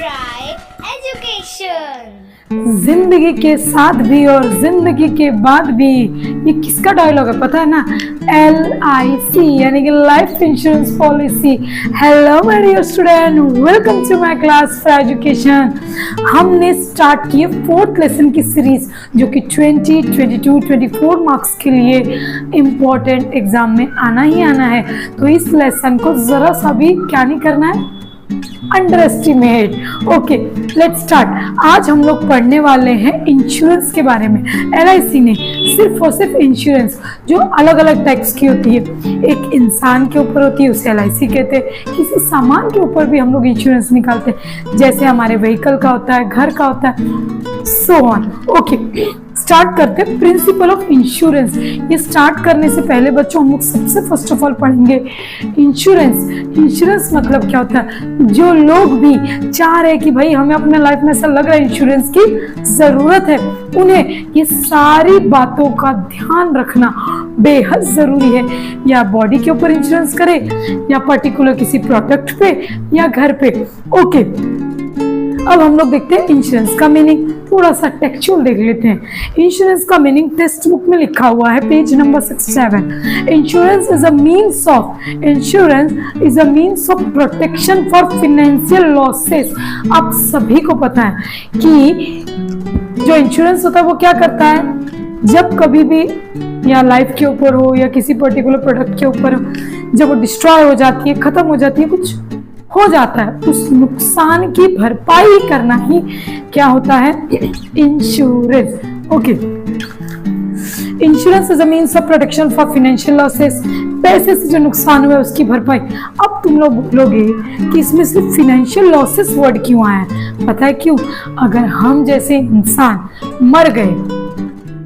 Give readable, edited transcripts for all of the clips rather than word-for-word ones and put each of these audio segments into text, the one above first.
try education. जिंदगी के साथ भी और जिंदगी के बाद भी, ये किसका डायलॉग है पता है ना? LIC यानी कि life insurance policy. Hello my dear student, welcome to my class for education. हमने स्टार्ट किए 4th लेसन की सीरीज जो कि 20, 22, 24 मार्क्स के लिए इम्पोर्टेंट एग्जाम में आना ही आना है। तो इस लेसन को जरा सा भी क्या नहीं करना है, under estimate. Okay, let's start. आज हम लोग पढ़ने वाले हैं इंश्योरेंस के बारे में। LIC ने सिर्फ और सिर्फ इंश्योरेंस जो अलग अलग टाइप्स की होती है, एक इंसान के ऊपर होती है उसे LIC कहते हैं, किसी सामान के ऊपर भी हम लोग इंश्योरेंस निकालते हैं, जैसे हमारे व्हीकल का होता है, घर का होता है, सो ऑन। ओके, स्टार्ट करते हैं प्रिंसिपल ऑफ इंश्योरेंस। ये स्टार्ट करने से पहले बच्चों हम लोग सबसे फर्स्ट ऑफ ऑल पढ़ेंगे इंश्योरेंस। इंश्योरेंस मतलब क्या होता है? जो लोग भी चाह रहे हैं कि भाई हमें अपने लाइफ में ऐसा लग रहा है इंश्योरेंस की जरूरत है, उन्हें ये सारी बातों का ध्यान रखना बेहद जरूरी है। या बॉडी के ऊपर इंश्योरेंस करे, या पर्टिकुलर किसी प्रोडक्ट पे, या घर पे। ओके, अब हम लोग देखते हैं इंश्योरेंस का मीनिंग। थोड़ा सा टेक्सचुअल देख लेते हैं। इंश्योरेंस का मीनिंग टेक्स्ट बुक में लिखा हुआ है, page number 67। Insurance is a means of protection for financial losses. आप सभी को पता है कि जो इंश्योरेंस होता है वो क्या करता है, जब कभी भी या लाइफ के ऊपर हो या किसी पर्टिकुलर प्रोडक्ट के ऊपर हो, जब वो डिस्ट्रॉय हो जाती है, खत्म हो जाती है, कुछ हो जाता है, उस नुकसान की भरपाई करना ही क्या होता है, insurance. Okay, insurance is a means of protection for financial losses. पैसे से जो नुकसान हुआ है उसकी भरपाई। अब तुम लोग बोलोगे कि इसमें सिर्फ फाइनेंशियल लॉसेस वर्ड क्यों आया है? पता है क्यों? अगर हम जैसे इंसान मर गए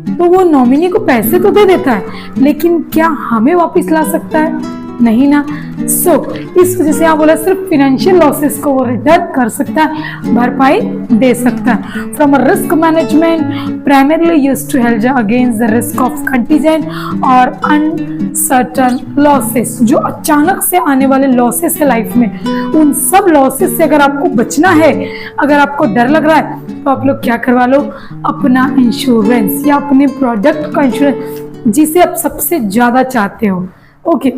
तो वो नॉमिनी को पैसे तो दे देता है, लेकिन क्या हमें वापस ला सकता है? नहीं ना। सो इस वजह से यहाँ बोला सिर्फ फाइनेंशियल लॉसेस को वो रिटर्न कर सकता है, भरपाई दे सकता है। From a risk management primarily used to help against the risk of contingent और अनसर्टन लॉसेस। जो अचानक से आने वाले लॉसेस है लाइफ में, उन सब लॉसेस से अगर आपको बचना है, अगर आपको डर लग रहा है, तो आप लोग क्या करवा लो, अपना इंश्योरेंस या अपने प्रोडक्ट का इंश्योरेंस जिसे आप सबसे ज्यादा चाहते हो। ओके,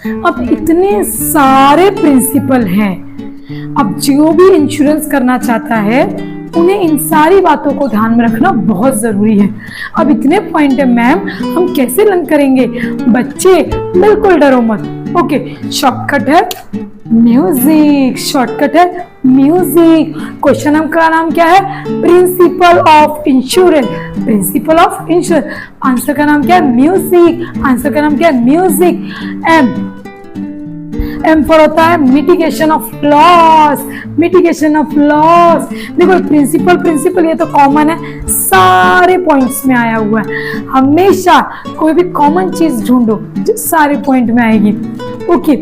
अब इतने सारे प्रिंसिपल हैं। अब जो भी इंश्योरेंस करना चाहता है उन्हें इन सारी बातों को ध्यान में रखना बहुत जरूरी है। अब इतने पॉइंट है मैम, हम कैसे लर्न करेंगे? बच्चे बिल्कुल डरो मत। ओके, शॉर्टकट है म्यूजिक, शॉर्टकट है म्यूजिक। क्वेश्चन का नाम क्या है? Principle of insurance. Principal of insurance, answer का नाम क्या है? म्यूजिक। आंसर का नाम क्या है? म्यूजिक। एम फॉर होता है mitigation of loss. Mitigation of loss. देखो प्रिंसिपल ये तो कॉमन है, सारे पॉइंट्स में आया हुआ है। हमेशा कोई भी कॉमन चीज ढूंढो जो सारे पॉइंट में आएगी। ओके,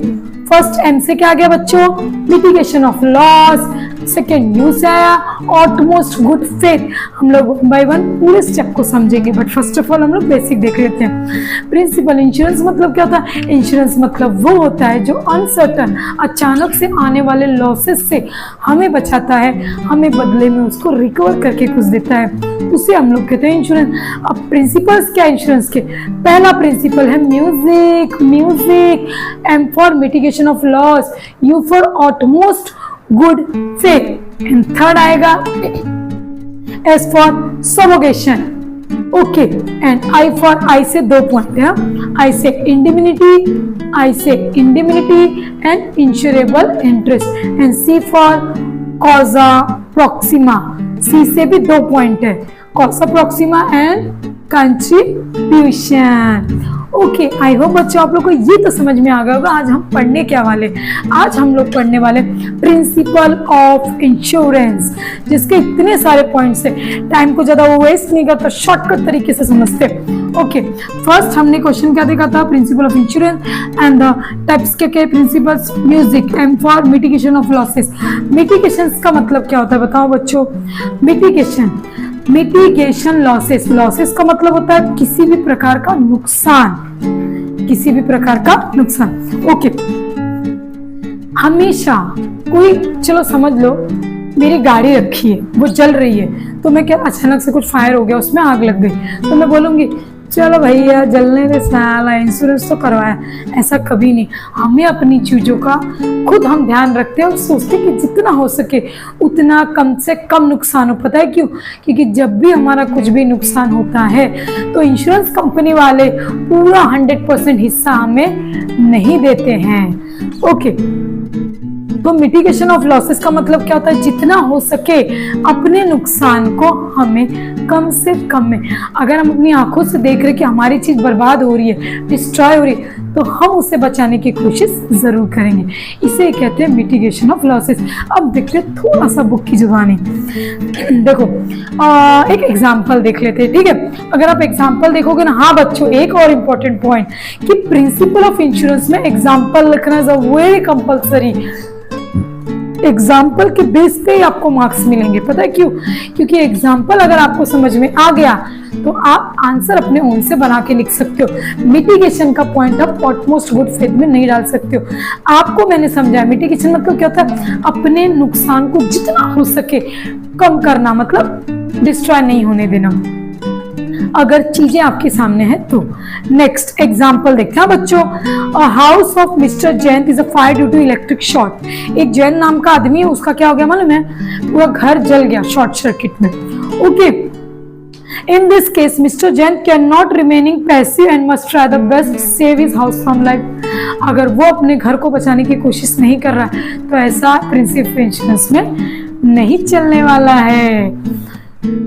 फर्स्ट एम से क्या आ गया बच्चों? Mitigation of loss. Second you से आया ऑटमोस्ट गुड फेथ। हम लोग 1 by 1 पूरे स्टेप को समझेंगे, बट फर्स्ट ऑफ ऑल हम लोग बेसिक देख लेते हैं। प्रिंसिपल इंश्योरेंस मतलब क्या होता है? इंश्योरेंस मतलब वो होता है जो अनसर्टन, अचानक से आने वाले लॉसेस से हमें बचाता है, हमें बदले में उसको रिकवर करके कुछ देता है, उसे हम लोग कहते हैं इंश्योरेंस। अब प्रिंसिपल्स क्या इंश्योरेंस के? पहला प्रिंसिपल है music. Music. M for mitigation of loss, U for utmost good faith, and third आएगा S for subrogation. Okay, and I for, I से 2 पॉइंट है, आई से इंडिमिनिटी, आई से indemnity and insurable interest, and C for causa proxima. C से भी 2 point है, causa proxima and contribution. Okay, I hope बच्चों आप लोग को ये तो समझ में आ गया होगा आज हम पढ़ने क्या वाले। आज हम लोग पढ़ने वाले प्रिंसिपल ऑफ इंश्योरेंस, जिसके इतने सारे पॉइंट्स है, टाइम को ज्यादा वो वेस्ट नहीं करता, शॉर्टकट तरीके से समझते। ओके, फर्स्ट हमने क्वेश्चन क्या देखा था? Principle of insurance and the types के principles. Music. M for mitigation of losses. Mitigation का मतलब क्या होता है बताओ बच्चों? मिटिगेशन लॉसेस, लॉसेस का मतलब होता है किसी भी प्रकार का नुकसान, किसी भी प्रकार का नुकसान। ओके, हमेशा कोई, चलो समझ लो मेरी गाड़ी रखी है, वो जल रही है, तो मैं क्या अचानक से कुछ फायर हो गया, उसमें आग लग गई, तो मैं बोलूंगी चलो भैया जलने दे, साला इंश्योरेंस तो करवाया। ऐसा कभी नहीं। हमें अपनी चीजों का खुद हम ध्यान रखते हैं और सोचते हैं कि जितना हो सके उतना कम से कम नुकसान हो। पता है क्यों? क्योंकि जब भी हमारा कुछ भी नुकसान होता है तो इंश्योरेंस कंपनी वाले पूरा 100% हिस्सा हमें नहीं देते हैं। ओके, तो मिटिगेशन ऑफ लॉसेस का मतलब क्या होता है? जितना हो सके अपने नुकसान को हमें कम से कम में, अगर हम अपनी आंखों से देख रहे कि हमारी चीज बर्बाद हो रही है, डिस्ट्रॉय हो रही है, तो हम उसे बचाने की कोशिश जरूर करेंगे। इसे कहते हैं मिटिगेशन ऑफ लॉसेस। अब देखते हैं थोड़ा सा बुक की जुबानी। देखो एक एग्जाम्पल देख लेते हैं, ठीक है? अगर आप एग्जाम्पल देखोगे ना, हाँ बच्चों एक और इम्पोर्टेंट पॉइंट कि प्रिंसिपल ऑफ इंश्योरेंस में एग्जाम्पल लिखना is a very compulsory. Example के बेस पे ही आपको मार्क्स मिलेंगे। पता है क्यों? क्योंकि एग्जाम्पल अगर आपको समझ में आ गया तो आप आंसर अपने ओन से बना के लिख सकते हो। मिटिगेशन का पॉइंट आप ऑटमोस्ट गुड फेथ में नहीं डाल सकते हो। आपको मैंने समझाया मिटिगेशन मतलब क्या होता है? अपने नुकसान को जितना हो सके कम करना, मतलब डिस्ट्रॉय नहीं होने देना अगर चीजें आपके सामने है तो। नेक्स्ट एग्जांपल देखते हैं बच्चों। House of Mr Jain is a fire due to electric short. एक जैन नाम का आदमी है, उसका क्या हो गया मालूम है? पूरा घर जल गया शॉर्ट सर्किट में। Okay, in this case Mr. Jain cannot remaining passive and must try the best to save his house from life। अगर वो अपने घर को बचाने की कोशिश नहीं कर रहा है तो ऐसा प्रिंसिपल इंश्योरेंस में नहीं चलने वाला है।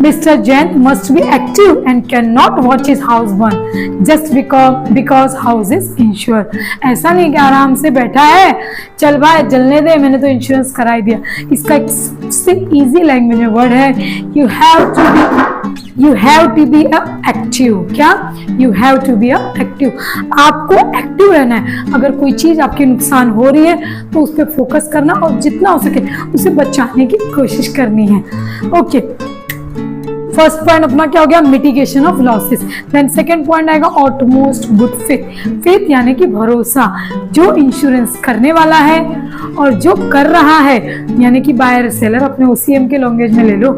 Mr. Jain must be active and cannot watch his house burn just because house is insured। ऐसा नहीं कि आराम से बैठा है, चल भाई जलने दे, मैंने तो इंश्योरेंस कराई दिया। इसका एक सबसे इजी लैंग्वेज में वर्ड है you have to be active. क्या? you have to be active. आपको एक्टिव रहना है। अगर कोई चीज आपके नुकसान हो रही है तो उस पर फोकस करना और जितना हो सके उसे बचाने की कोशिश करनी है। ओके, फर्स्ट पॉइंट अपना क्या हो गया? Mitigation of losses. Then second point आएगा ऑटमोस्ट गुड फेथ। फेथ यानी कि भरोसा। जो इंश्योरेंस करने वाला है और जो कर रहा है, यानी कि बायर सेलर, अपने ओसीएम के लैंग्वेज में ले लो,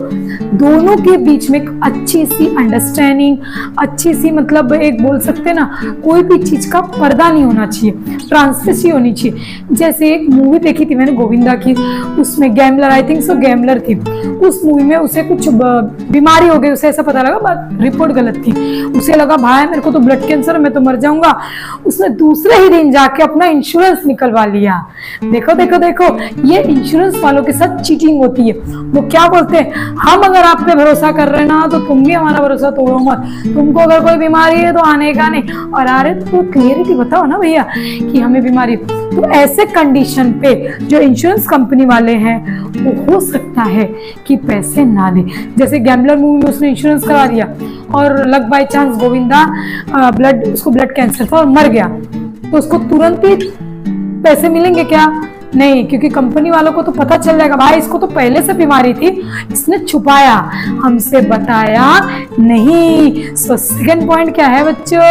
दोनों के बीच में एक अच्छी सी अंडरस्टैंडिंग, अच्छी सी मतलब एक बोल सकते हैं ना, कोई भी चीज का पर्दा नहीं होना चाहिए, ट्रांसपेरेंसी होनी चाहिए। जैसे एक मूवी देखी थी मैंने गोविंदा की, उसमें gambler, I think so gambler थी। उस मूवी में उसे कुछ बीमारी हो गई, उसे ऐसा पता लगा, रिपोर्ट गलत थी, उसे लगा भाई मेरे को तो ब्लड कैंसर है, मैं तो मर जाऊंगा। उसने दूसरे ही दिन जाके अपना इंश्योरेंस निकलवा लिया। देखो देखो देखो, ये इंश्योरेंस वालों के साथ चीटिंग होती है। वो क्या बोलते हैं, हम अगर आप पे भरोसा कर रहे ना तो तुम भी हमारा भरोसा तोड़ो मत, तुमको अगर कोई बीमारी है तो आने का नहीं, और आ रहे तो क्लियरिटी बताओ ना भैया कि हमें बीमारी। तो ऐसे कंडीशन पे जो इंश्योरेंस कंपनी वाले हैं वो हो सकता है कि पैसे ना दे। जैसे गैम्बलर मूवी में उसने इंश्योरेंस करा दिया और लक बाय चांस गोविंदा उसको ब्लड कैंसर था और मर गया, तो उसको तुरंत ही पैसे मिलेंगे क्या? नहीं, क्योंकि कंपनी वालों को तो पता चल जाएगा भाई इसको तो पहले से बीमारी थी, इसने छुपाया, हमसे बताया नहीं। सो सेकंड पॉइंट क्या है बच्चों?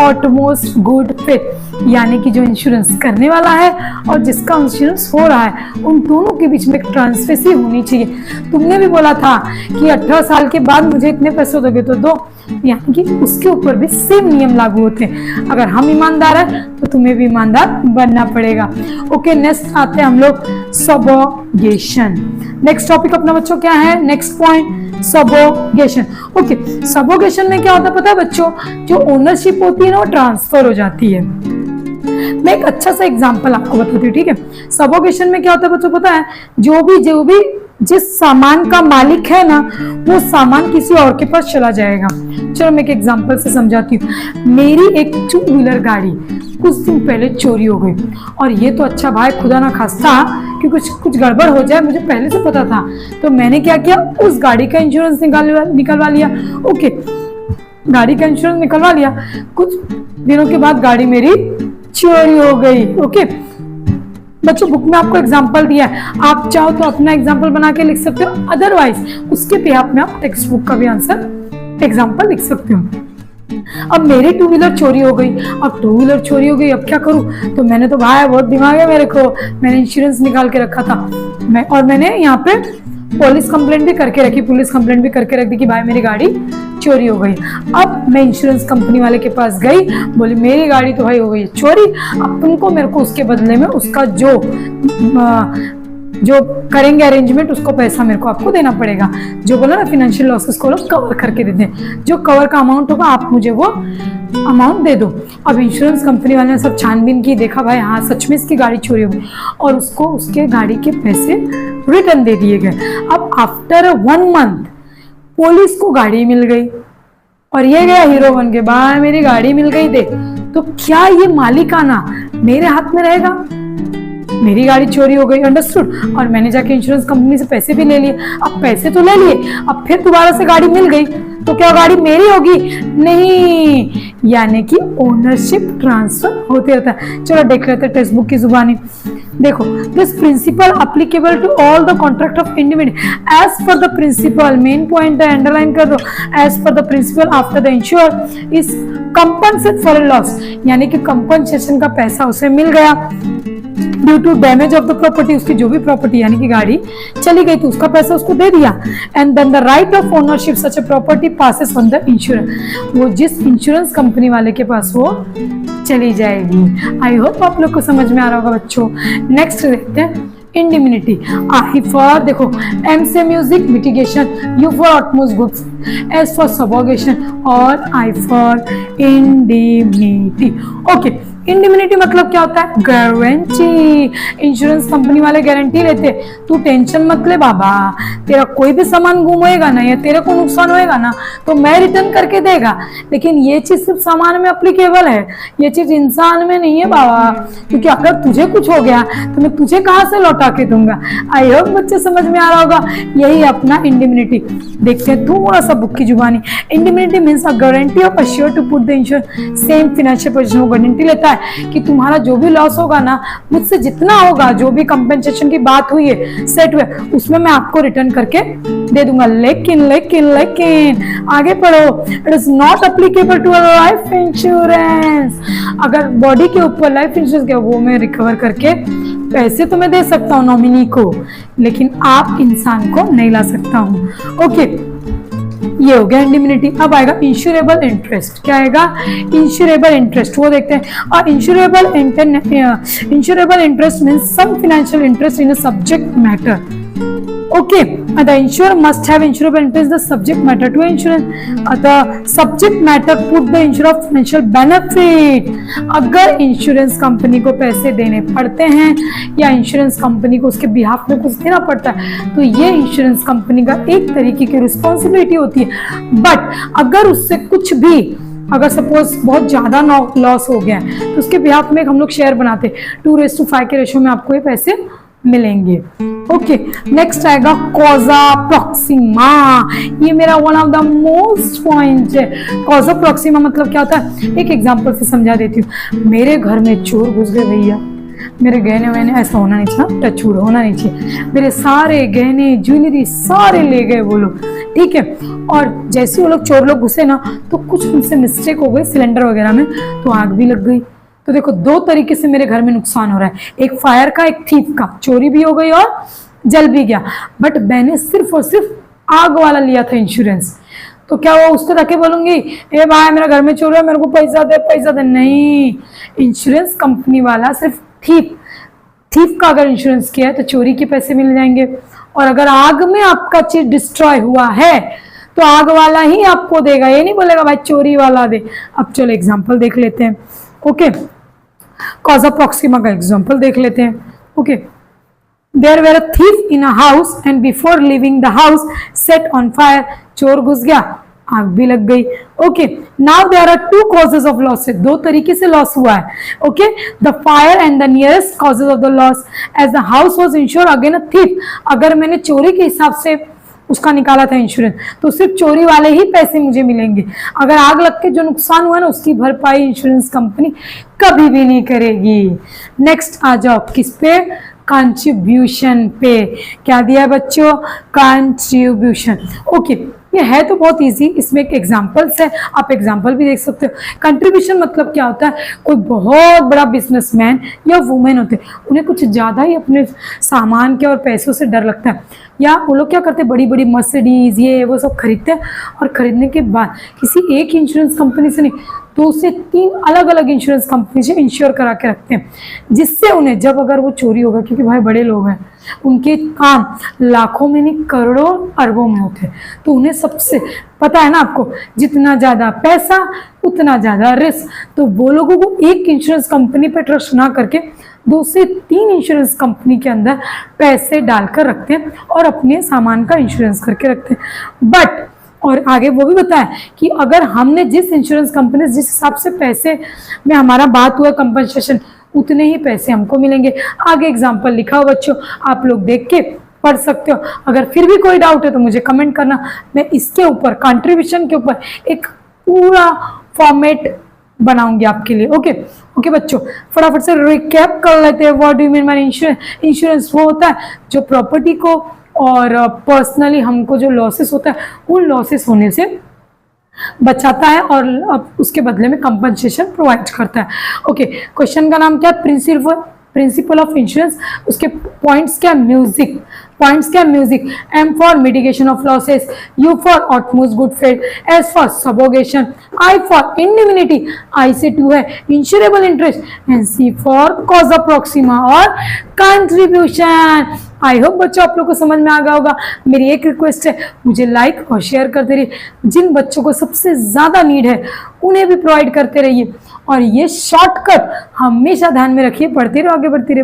ऑटमोस्ट गुड फेथ, यानी कि जो इंश्योरेंस करने वाला है और जिसका इंश्योरेंस हो रहा है उन दोनों के बीच में एक ट्रांसपेरेंसी होनी चाहिए। तुमने भी बोला था कि 18 साल के बाद मुझे इतने पैसे दोगे तो दो, यानी कि उसके ऊपर भी सेम नियम लागू होते हैं। अगर हम ईमानदार हैं तो तुम्हें भी ईमानदार बनना पड़ेगा। ओके, नेक्स्ट आते हैं हम लोग सबोगेशन। नेक्स्ट टॉपिक अपना बच्चों क्या है? Next point subrogation. Okay, subrogation में क्या होता है पता है बच्चों? जो ओनरशिप होती है ना वो ट्रांसफर हो जाती है। मैं एक अच्छा सा एग्जांपल आपको बताती हूँ, ठीक है? सबोगेशन में क्या होता है बच्चों पता है? जो भी जिस सामान का मालिक है ना वो सामान किसी और के पास चला जाएगा। चलो मैं एक एग्जांपल से समझाती हूँ। मेरी एक 2 व्हीलर गाड़ी कुछ दिन पहले चोरी हो गई, और ये तो अच्छा भाई खुदा ना खास्ता कि कुछ गड़बड़ हो जाए, मुझे पहले से पता था। तो मैंने क्या किया, उस गाड़ी का इंश्योरेंस निकलवा लिया। ओके, गाड़ी का इंश्योरेंस निकलवा लिया। कुछ दिनों के बाद गाड़ी मेरी चोरी हो गई। ओके बच्चों, बुक में आपको एग्जांपल दिया है, आप चाहो तो अपना एग्जांपल बना के लिख सकते हो, अदरवाइज उसके बिहाफ में आप टेक्स्ट बुक का भी आंसर एग्जांपल लिख सकते हो। अब मेरी टू व्हीलर चोरी हो गई, अब टू व्हीलर चोरी हो गई, अब क्या करूं? तो मैंने तो भाई बहुत दिमाग है मेरे को, मैंने इंश्योरेंस निकाल के रखा था मैंने यहाँ पे पुलिस कंप्लेंट भी करके रख दी कि भाई मेरी गाड़ी चोरी हो गई। अब मैं इंश्योरेंस कंपनी वाले के पास गई, बोली मेरी गाड़ी तो भाई हो गई चोरी, अब तुमको मेरे को उसके बदले में उसका जो करेंगे अरेंजमेंट, उसको पैसा मेरे को आपको देना पड़ेगा। जो बोला ना फाइनेंशियल लॉसेस को लोग कवर करके देते हैं, जो कवर का अमाउंट होगा आप मुझे वो अमाउंट दे दो। अब इंश्योरेंस कंपनी वाले ने सब छानबीन की, देखा भाई हाँ सच में इसकी गाड़ी चोरी हो गई और उसको उसके गाड़ी के पैसे रिटर्न दे दिए गए। अब आफ्टर 1 मंथ पुलिस को गाड़ी मिल गई और ये गया हीरो बन के, भाई मेरी गाड़ी मिल गई दे। तो क्या ये मालिकाना मेरे हाथ में रहेगा? मेरी गाड़ी चोरी हो गई, अंडरस्टूड, और मैंने जाके इंश्योरेंस कंपनी से पैसे भी ले लिए। अब पैसे तो ले लिए, अब फिर दोबारा से गाड़ी मिल गई तो क्या गाड़ी मेरी होगी? नहीं, यानी कि ओनरशिप ट्रांसफर होते रहता है। चलो देख लेते हैं टेक्स्ट बुक की जुबानी। देखो, this principle applicable to all the contract of individual as per the principle, main point है अंडरलाइन कर दो, as per the principle after the insure is compensate for a loss, यानी कि कंपनसेशन का पैसा उसे मिल गया due to damage of the property, उसकी जो भी प्रॉपर्टी यानी कि गाड़ी चली गई तो उसका पैसा उसको दे दिया। And then the right of ownership such a property passes on the insurance, वो जिस इंश्योरेंस कंपनी वाले के पास वो चली जाएगी। आई होप आप लोग को समझ में आ रहा होगा बच्चों। नेक्स्ट देखते हैं इंडिमिनिटी। आई फॉर, देखो एम से music mitigation, U for utmost goods, S for subrogation और I for indemnity. Okay, indemnity मतलब क्या होता है? गारंटी। इंश्योरेंस कंपनी वाले गारंटी लेते, तू टेंशन मत ले बाबा, तेरा कोई भी सामान गुम होएगा ना या तेरे को नुकसान होएगा ना तो मैं रिटर्न करके देगा। लेकिन ये चीज सिर्फ सामान में अप्लीकेबल है, ये चीज इंसान में नहीं है बाबा, क्योंकि अगर तुझे कुछ हो गया तो मैं तुझे कहां से लौटा के दूंगा। आई होप बच्चे समझ में आ रहा होगा, यही अपना इंडिमिनिटी। देखते हैं थोड़ा सा बुक की जुबानी। Indemnity means a guarantee of assure to put the insure same financial position, वो गारंटी लेता है कि तुम्हारा जो भी लॉस होगा ना, मुझसे जितना होगा, जो भी कंपेंसेशन की बात हुई है सेट हुए, उसमें मैं आपको रिटर्न करके दे दूंगा। लेकिन लेकिन लेकिन आगे पढ़ो, it is not applicable to life insurance. अगर बॉडी के ऊपर लाइफ इंश्योरेंस के वो मैं रिकवर करके पैसे तो मैं दे सकता हूँ नॉमिनी को, लेकिन आप इंसान को नहीं ला सकता हूँ। ओके, ये हो गया इंडिमिनिटी। अब आएगा इंश्योरेबल इंटरेस्ट। क्या आएगा? इंश्योरेबल इंटरेस्ट, वो देखते हैं। और insurable interest means some financial interest in a subject matter. Okay, the insurer must have insurable interest the subject matter to insurance. The subject matter put the insurer financial benefit. अगर insurance company को पैसे देने पड़ते हैं या insurance company को उसके behalf में कुछ देना पड़ता है तो ये इंश्योरेंस कंपनी का एक तरीके की रिस्पॉन्सिबिलिटी होती है। बट अगर उससे कुछ भी, अगर सपोज बहुत ज्यादा लॉस हो गया है तो उसके बिहाफ में हम लोग शेयर बनाते, 2:5 के रेशो में आपको ये पैसे मिलेंगे। ओके, नेक्स्ट आएगा कॉजा प्रॉक्सिमा। ये मेरा one of the most point है। कॉजा प्रॉक्सिमा मतलब क्या होता है? एक एग्जांपल से समझा देती हूँ। मेरे घर में चोर घुस गए भैया, मेरे गहने वहने, ऐसा होना नहीं चाहिए, टचवुड होना नहीं चाहिए, मेरे सारे गहने ज्वेलरी सारे ले गए वो लोग, ठीक है। और जैसे वो लोग चोर लोग घुसे ना तो कुछ उनसे मिस्टेक हो गई सिलेंडर वगैरह में, तो आग भी लग गई। तो देखो, 2 तरीके से मेरे घर में नुकसान हो रहा है, एक फायर का, एक थीफ का। चोरी भी हो गई और जल भी गया, बट मैंने सिर्फ और सिर्फ आग वाला लिया था इंश्योरेंस। तो क्या वो उसको जाके बोलूंगी ए भाई मेरा घर में चोर है, मेरे को पैसा दे? नहीं, इंश्योरेंस कंपनी वाला सिर्फ थीफ का अगर इंश्योरेंस किया है तो चोरी के पैसे मिल जाएंगे। और अगर आग में आपका चीज डिस्ट्रॉय हुआ है तो आग वाला ही आपको देगा, ये नहीं बोलेगा भाई चोरी वाला दे। अब चलो एग्जाम्पल देख लेते हैं। ओके, कॉजा प्रॉक्सिमा का एग्जाम्पल देख लेते हैं। Okay, there were a thief in a house and before leaving the house set on fire, चोर घुस गया, आग भी लग गई। Okay, now there are 2 causes of loss, 2 तरीके से लॉस हुआ है। Okay, the fire and the nearest causes of the loss as the house was insured again a thief. अगर मैंने चोरी के हिसाब से उसका निकाला था इंश्योरेंस तो सिर्फ चोरी वाले ही पैसे मुझे मिलेंगे। अगर आग लग के जो नुकसान हुआ ना उसकी भरपाई इंश्योरेंस कंपनी कभी भी नहीं करेगी। नेक्स्ट आ जाओ किस पे? कंट्रीब्यूशन पे। क्या दिया है बच्चों? कंट्रीब्यूशन। ओके, ये है तो बहुत इजी, इसमें एक एग्जांपल्स है, आप एग्जांपल भी देख सकते हो। कंट्रीब्यूशन मतलब क्या होता है, कोई बहुत बड़ा बिजनेसमैन या वुमेन होते हैं, उन्हें कुछ ज़्यादा ही अपने सामान के और पैसों से डर लगता है, या वो लोग क्या करते हैं, बड़ी बड़ी मर्सिडीज ये वो सब खरीदते हैं, और खरीदने के बाद किसी एक इंश्योरेंस कंपनी से नहीं, 2 से 3 अलग अलग इंश्योरेंस कंपनी से इंश्योर करा के रखते हैं, जिससे उन्हें जब अगर वो चोरी होगा, क्योंकि भाई बड़े लोग हैं, उनके काम लाखों में नहीं करोड़ों अरबों में होते हैं, तो उन्हें सबसे पता है ना आपको, जितना ज़्यादा पैसा उतना ज़्यादा रिस्क, तो वो लोगों को एक इंश्योरेंस कंपनी पर ट्रस्ट ना करके 2 से 3 इंश्योरेंस कंपनी के अंदर पैसे डालकर रखते हैं और अपने सामान का इंश्योरेंस करके रखते हैं। बट और आगे वो भी बताया कि अगर हमने जिस इंश्योरेंस कंपनी जिस हिसाब से पैसे में हमारा बात हुआ कंपनसेशन, उतने ही पैसे हमको मिलेंगे। आगे एग्जाम्पल लिखा हो बच्चों, आप लोग देख के पढ़ सकते हो। अगर फिर भी कोई डाउट है तो मुझे कमेंट करना, मैं इसके ऊपर कंट्रीब्यूशन के ऊपर एक पूरा फॉर्मेट बनाऊंगी आपके लिए। ओके बच्चों, फटाफट से रिकैप कर लेते हैं। What do you mean by insurance? Insurance वो होता है जो प्रॉपर्टी को और पर्सनली हमको जो लॉसेस होता है, उन लॉसेस होने से बचाता है और अब उसके बदले में कंपनसेशन प्रोवाइड करता है। ओके, क्वेश्चन का नाम क्या है? Principle of insurance. उसके पॉइंट्स क्या? म्यूजिक। पॉइंट्स क्या? Music. M for mitigation of losses, U for utmost good faith, S for subrogation, I for indemnity, I से 2 है insurable interest, and C for cause of proxima और contribution. I hope बच्चों आप लोग को समझ में आ गया होगा। मेरी एक रिक्वेस्ट है, मुझे लाइक और शेयर करते रहिए, जिन बच्चों को सबसे ज़्यादा नीड है उन्हें भी प्रोवाइड करते रहिए, और ये शॉर्टकट हमेशा ध्यान में रखिए। पढ़ते रहो, आगे बढ़ते रहिए।